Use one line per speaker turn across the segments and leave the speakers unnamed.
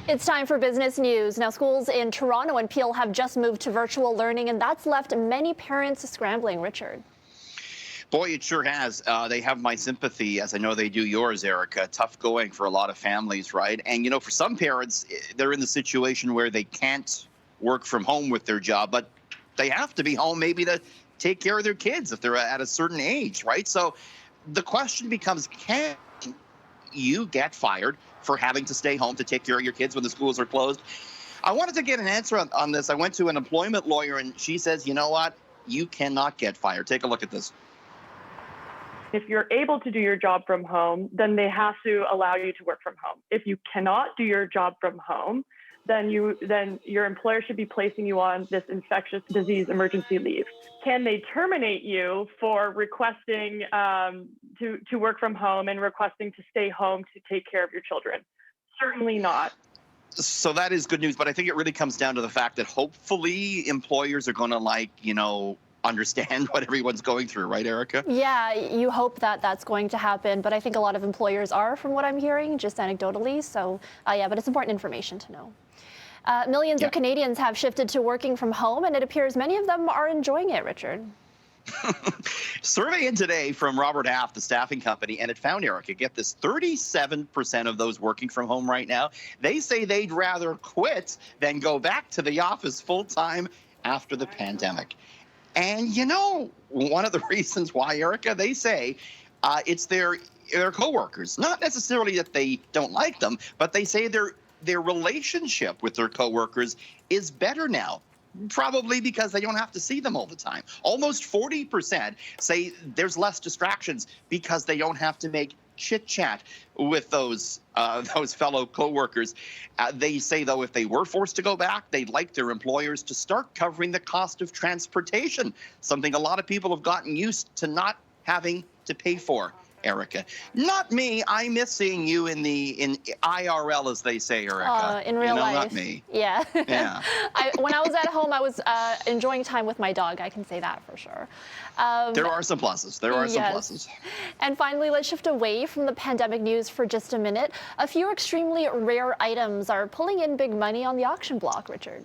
It's time for business news. Now, schools in Toronto and Peel have just moved to virtual learning, and that's left many parents scrambling. Richard.
Boy, it sure has. They have my sympathy, as I know they do yours, Erica. Tough going for a lot of families, right? And, for some parents, they're in the situation where they can't work from home with their job, but they have to be home maybe to take care of their kids if they're at a certain age, right? So the question becomes, can you get fired for having to stay home to take care of your kids when the schools are closed? I wanted to get an answer on this. I went to an employment lawyer, and she says, you know what? You cannot get fired. Take a look at this.
If you're able to do your job from home, then they have to allow you to work from home. If you cannot do your job from home, then your employer should be placing you on this infectious disease emergency leave. Can they terminate you for requesting to work from home and requesting to stay home to take care of your children? Certainly not.
So that is good news, but I think it really comes down to the fact that hopefully employers are going to understand what everyone's going through, right, Erica?
Yeah, you hope that that's going to happen, but I think a lot of employers are, from what I'm hearing, just anecdotally. So, yeah, but it's important information to know. Millions of Canadians have shifted to working from home, and it appears many of them are enjoying it, Richard.
Survey in today from Robert Half, the staffing company, and it found, Erica, get this, 37% of those working from home right now, they say they'd rather quit than go back to the office full-time after the pandemic. And one of the reasons why, Erica, they say it's their coworkers. Not necessarily that they don't like them, but they say their relationship with their coworkers is better now. Probably because they don't have to see them all the time. Almost 40% say there's less distractions because they don't have to make chit-chat with those fellow coworkers. They say, though, if they were forced to go back, they'd like their employers to start covering the cost of transportation, something a lot of people have gotten used to not having to pay for. Erica, not me. I miss seeing you in IRL, as they say, Erica.
In real life,
not me.
Yeah.
Yeah.
When I was at home, I was enjoying time with my dog. I can say that for sure.
There are some pluses. There are some pluses.
And finally, let's shift away from the pandemic news for just a minute. A few extremely rare items are pulling in big money on the auction block, Richard.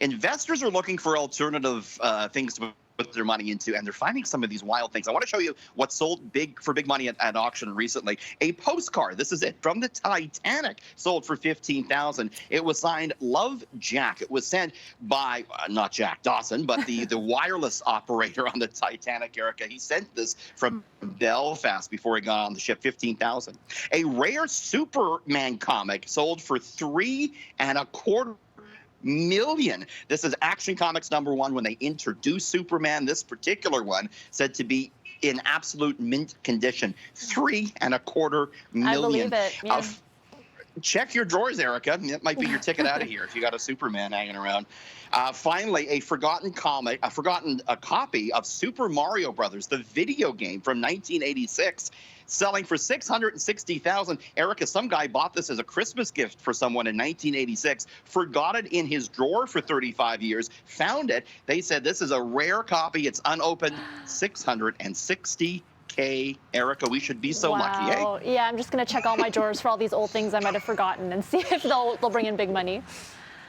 Investors are looking for alternative things to put their money into, and they're finding some of these wild things. I want to show you what sold for big money at auction recently. A postcard, this is it, from the Titanic, sold for $15,000. It was signed Love Jack. It was sent by, not Jack Dawson, but the wireless operator on the Titanic, Erica. He sent this from Belfast before he got on the ship, $15,000. A rare Superman comic sold for $3.25 million. This is Action Comics #1 when they introduced Superman. This particular one said to be in absolute mint condition. $3.25 million.
I believe it. Yeah.
Check your drawers, Erica. That might be your ticket out of here if you got a Superman hanging around. Finally, a forgotten copy of Super Mario Brothers, the video game from 1986, selling for $660,000. Erica, some guy bought this as a Christmas gift for someone in 1986, forgot it in his drawer for 35 years, found it. They said this is a rare copy. It's unopened. $660K. Erica, we should be so lucky, eh?
Yeah, I'm just going to check all my drawers for all these old things I might have forgotten and see if they'll bring in big money.